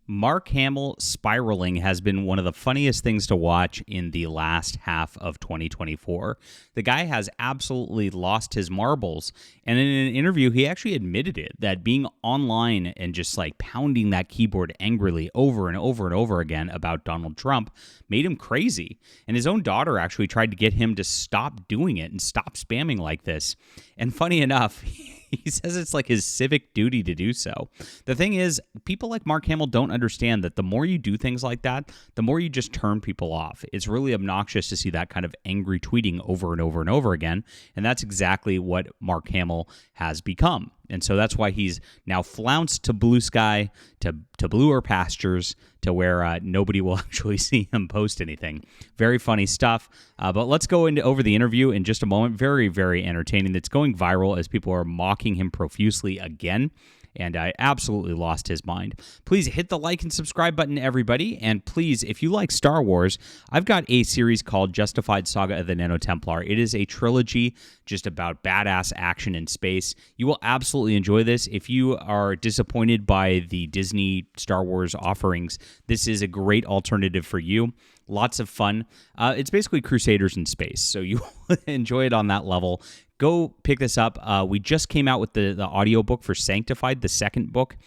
Mark Hamill spiraling has been one of the funniest things to watch in the last half of 2024. The guy has absolutely lost his marbles. And in an interview, he actually admitted it, that being online and just like pounding that keyboard angrily over and over and over again about Donald Trump made him crazy. And his own daughter actually tried to get him to stop doing it and stop spamming like this. And funny enough, he says it's like his civic duty to do so. The thing is, people like Mark Hamill don't understand that the more you do things like that, the more you just turn people off. It's really obnoxious to see that kind of angry tweeting over and over and over again, and that's exactly what Mark Hamill has become. And so that's why he's now flounced to blue sky, to bluer pastures, to where nobody will actually see him post anything. Very funny stuff. But let's go over the interview in just a moment. Very, very entertaining. It's going viral as people are mocking him profusely again. And I absolutely lost his mind. Please hit the like and subscribe button, everybody. And please, if you like Star Wars, I've got a series called Justified Saga of the Nano-Templar. It is a trilogy just about badass action in space. You will absolutely enjoy this. If you are disappointed by the Disney Star Wars offerings, this is a great alternative for you. Lots of fun. It's basically Crusaders in space, so you will enjoy it on that level. Go pick this up. We just came out with the audiobook for Sanctified, the second book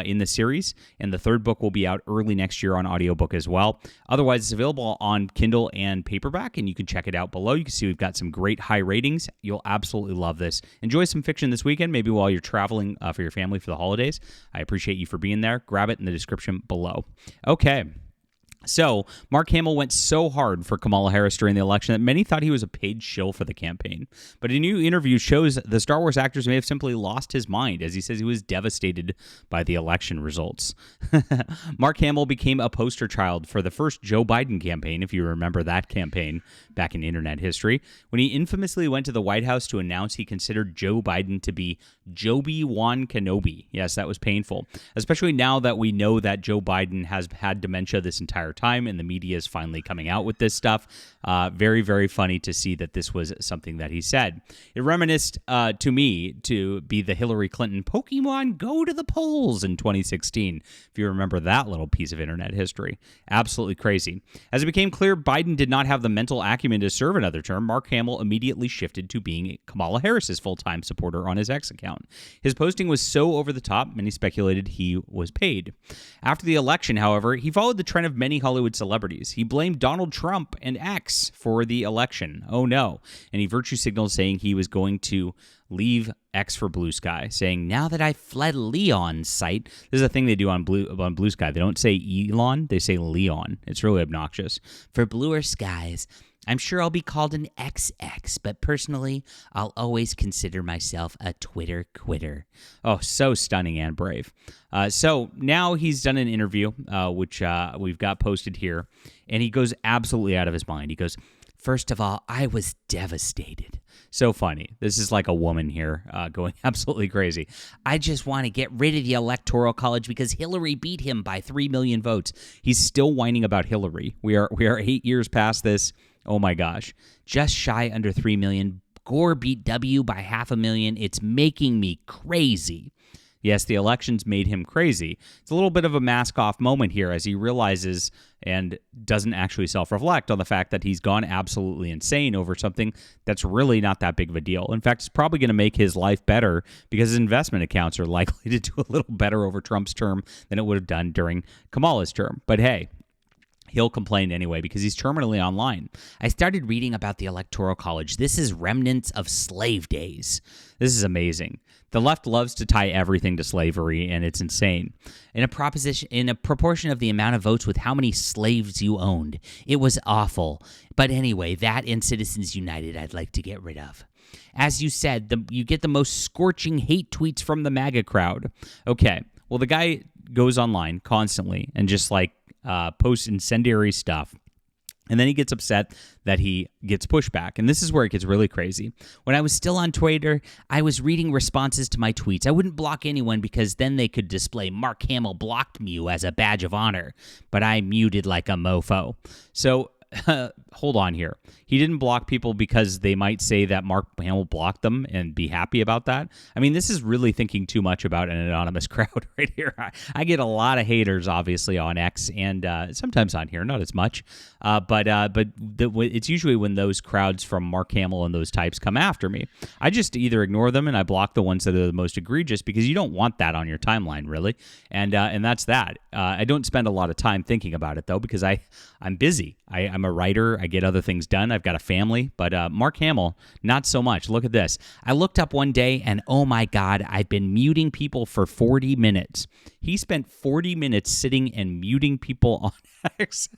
in the series, and the third book will be out early next year on audiobook as well. Otherwise, it's available on Kindle and paperback, and you can check it out below. You can see we've got some great high ratings. You'll absolutely love this. Enjoy some fiction this weekend, maybe while you're traveling for your family for the holidays. I appreciate you for being there. Grab it in the description below. Okay. So, Mark Hamill went so hard for Kamala Harris during the election that many thought he was a paid shill for the campaign. But a new interview shows the Star Wars actors may have simply lost his mind, as he says he was devastated by the election results. Mark Hamill became a poster child for the first Joe Biden campaign, if you remember that campaign back in internet history, when he infamously went to the White House to announce he considered Joe Biden to be Joby-Wan Kenobi. Yes, that was painful, especially now that we know that Joe Biden has had dementia this entire time and the media is finally coming out with this stuff. Very, very funny to see that this was something that he said. It reminisced to me to be the Hillary Clinton Pokemon Go to the Polls in 2016, if you remember that little piece of internet history. Absolutely crazy. As it became clear Biden did not have the mental acumen to serve another term, Mark Hamill immediately shifted to being Kamala Harris's full-time supporter on his X account. His posting was so over the top, many speculated he was paid. After the election, however, he followed the trend of many Hollywood celebrities. He blamed Donald Trump and X for the election. Oh no. And he virtue signaled saying he was going to leave X for Blue Sky, saying, now that I've fled Leon's site. This is a thing they do on Blue Sky. They don't say Elon, they say Leon. It's really obnoxious. For bluer skies, I'm sure I'll be called an XX, but personally, I'll always consider myself a Twitter quitter. Oh, so stunning and brave. So now he's done an interview, which we've got posted here, and he goes absolutely out of his mind. He goes, first of all, I was devastated. So funny. This is like a woman here going absolutely crazy. I just want to get rid of the Electoral College because Hillary beat him by 3 million votes. He's still whining about Hillary. We are 8 years past this. Oh my gosh. Just shy under 3 million. Gore beat W by 500,000. It's making me crazy. Yes, the elections made him crazy. It's a little bit of a mask-off moment here as he realizes and doesn't actually self-reflect on the fact that he's gone absolutely insane over something that's really not that big of a deal. In fact, it's probably going to make his life better because his investment accounts are likely to do a little better over Trump's term than it would have done during Kamala's term. But hey, he'll complain anyway because he's terminally online. I started reading about the Electoral College. This is remnants of slave days. This is amazing. The left loves to tie everything to slavery, and it's insane. In a proportion of the amount of votes with how many slaves you owned. It was awful. But anyway, that and Citizens United I'd like to get rid of. As you said, you get the most scorching hate tweets from the MAGA crowd. Okay, well, the guy goes online constantly and just posts incendiary stuff. And then he gets upset that he gets pushback. And this is where it gets really crazy. When I was still on Twitter, I was reading responses to my tweets. I wouldn't block anyone because then they could display Mark Hamill blocked me as a badge of honor. But I muted like a mofo. So hold on here. He didn't block people because they might say that Mark Hamill blocked them and be happy about that. I mean, this is really thinking too much about an anonymous crowd right here. I get a lot of haters, obviously, on X and sometimes on here, not as much. But it's usually when those crowds from Mark Hamill and those types come after me. I just either ignore them and I block the ones that are the most egregious because you don't want that on your timeline, really. And that's that. I don't spend a lot of time thinking about it, though, because I'm busy. I'm a writer. I get other things done. I've got a family. But Mark Hamill, not so much. Look at this. I looked up one day and, oh my God, I've been muting people for 40 minutes. He spent 40 minutes sitting and muting people on X.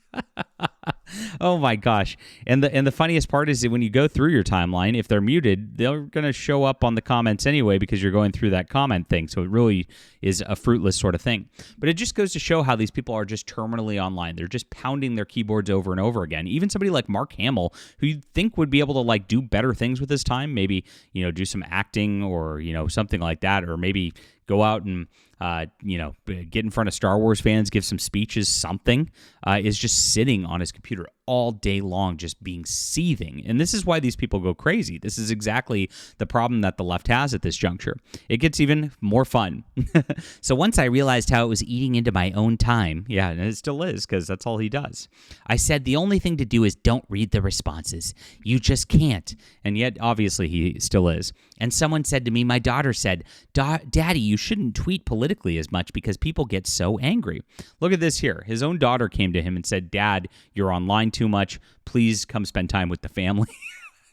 Oh my gosh. And the funniest part is that when you go through your timeline, if they're muted, they're going to show up on the comments anyway because you're going through that comment thing. So it really is a fruitless sort of thing. But it just goes to show how these people are just terminally online. They're just pounding their keyboards over and over again. Even somebody like Mark Hamill, who you'd think would be able to like do better things with his time, maybe, do some acting or, something like that, or maybe go out and, get in front of Star Wars fans, give some speeches, something, is just sitting on his computer all day long, just being seething. And this is why these people go crazy. This is exactly the problem that the left has at this juncture. It gets even more fun. So once I realized how it was eating into my own time, yeah, and it still is, because that's all he does, I said the only thing to do is don't read the responses. You just can't. And yet, obviously, he still is. And someone said to me, my daughter said, Daddy, you shouldn't tweet politically as much because people get so angry. Look at this here. His own daughter came to him and said, Dad, you're online too much. Please come spend time with the family.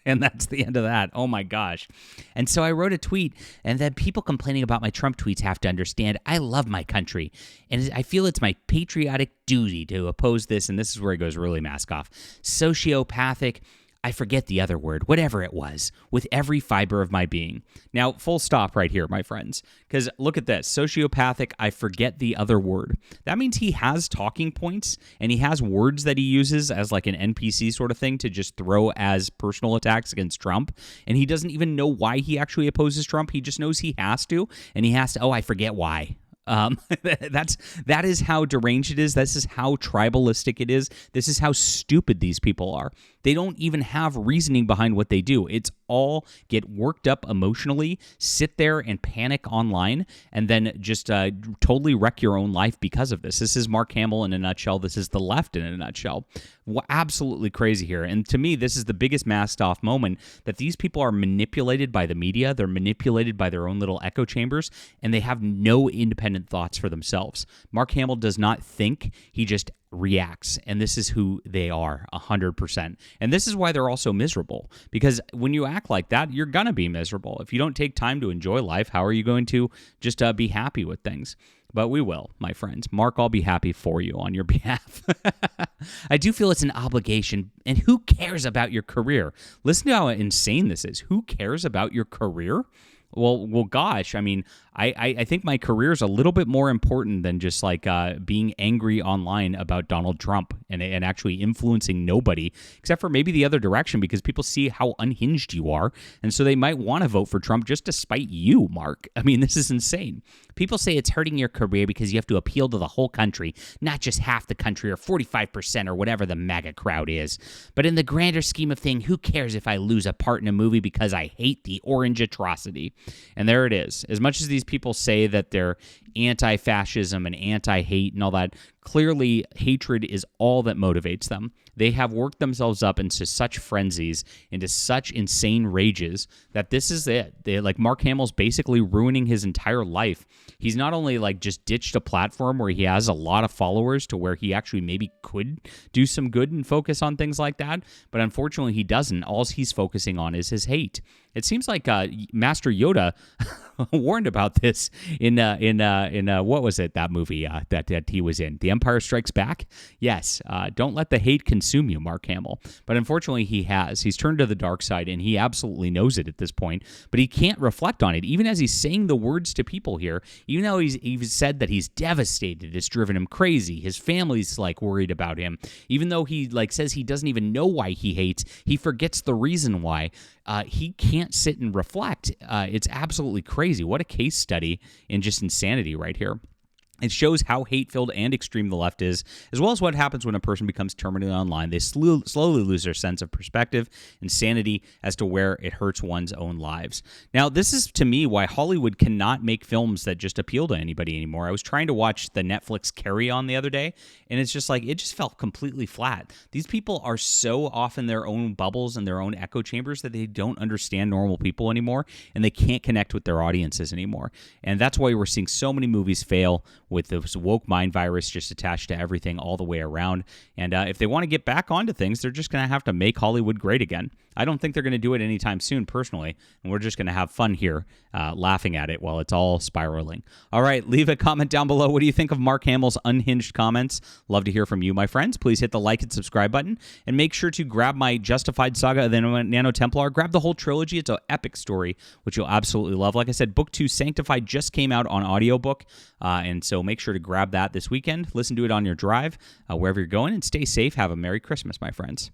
And that's the end of that. Oh my gosh. And so I wrote a tweet, and then people complaining about my Trump tweets have to understand I love my country. And I feel it's my patriotic duty to oppose this. And this is where it goes really mask off. Sociopathic. I forget the other word, whatever it was, with every fiber of my being. Now, full stop right here, my friends, because look at this. Sociopathic, I forget the other word. That means he has talking points, and he has words that he uses as like an NPC sort of thing to just throw as personal attacks against Trump, and he doesn't even know why he actually opposes Trump. He just knows he has to, and he has to, I forget why. That is how deranged it is. This is how tribalistic it is. This is how stupid these people are. They don't even have reasoning behind what they do. It's all get worked up emotionally, sit there and panic online, and then just totally wreck your own life because of this. This is Mark Hamill in a nutshell. This is the left in a nutshell. Absolutely crazy here. And to me, this is the biggest masked off moment that these people are manipulated by the media. They're manipulated by their own little echo chambers, and they have no independent thoughts for themselves. Mark Hamill does not think. He just reacts, and this is who they are 100%. And this is why they're also miserable, because when you act like that, you're gonna be miserable. If you don't take time to enjoy life, how are you going to just be happy with things? But we will, my friends. Mark, I'll be happy for you on your behalf. I do feel it's an obligation, and who cares about your career? Listen to how insane this is. Who cares about your career? Well, gosh, I mean, I think my career is a little bit more important than just like being angry online about Donald Trump and actually influencing nobody, except for maybe the other direction, because people see how unhinged you are. And so they might want to vote for Trump just to spite you, Mark. I mean, this is insane. People say it's hurting your career because you have to appeal to the whole country, not just half the country or 45% or whatever the MAGA crowd is. But in the grander scheme of things, who cares if I lose a part in a movie because I hate the orange atrocity? And there it is. As much as these people say that they're anti-fascism and anti-hate and all that, clearly hatred is all that motivates them. They have worked themselves up into such frenzies, into such insane rages, that this is it. Like Mark Hamill's basically ruining his entire life. He's not only like just ditched a platform where he has a lot of followers to where he actually maybe could do some good and focus on things like that, but unfortunately he doesn't. All he's focusing on is his hate. It seems like Master Yoda warned about this in what was it, that movie that he was in, The Empire Strikes Back? Yes, don't let the hate consume you, Mark Hamill. But unfortunately he has. He's turned to the dark side, and he absolutely knows it at this point, but he can't reflect on it. Even as he's saying the words to people here, even though he's said that he's devastated, it's driven him crazy, his family's like worried about him, even though he like says he doesn't even know why he hates, he forgets the reason why. He can't sit and reflect. It's absolutely crazy. What a case study in just insanity right here. It shows how hate-filled and extreme the left is, as well as what happens when a person becomes terminally online. They slowly lose their sense of perspective and sanity as to where it hurts one's own lives. Now, this is, to me, why Hollywood cannot make films that just appeal to anybody anymore. I was trying to watch the Netflix Carry On the other day, and it's just like, it just felt completely flat. These people are so off in their own bubbles and their own echo chambers that they don't understand normal people anymore, and they can't connect with their audiences anymore. And that's why we're seeing so many movies fail with this woke mind virus just attached to everything all the way around. And if they want to get back onto things, they're just going to have to make Hollywood great again. I don't think they're going to do it anytime soon, personally, and we're just going to have fun here laughing at it while it's all spiraling. All right, leave a comment down below. What do you think of Mark Hamill's unhinged comments? Love to hear from you, my friends. Please hit the like and subscribe button, and make sure to grab my Justified Saga of the Nano Templar. Grab the whole trilogy. It's an epic story, which you'll absolutely love. Like I said, Book 2 Sanctified just came out on audiobook, and so make sure to grab that this weekend. Listen to it on your drive, wherever you're going, and stay safe. Have a Merry Christmas, my friends.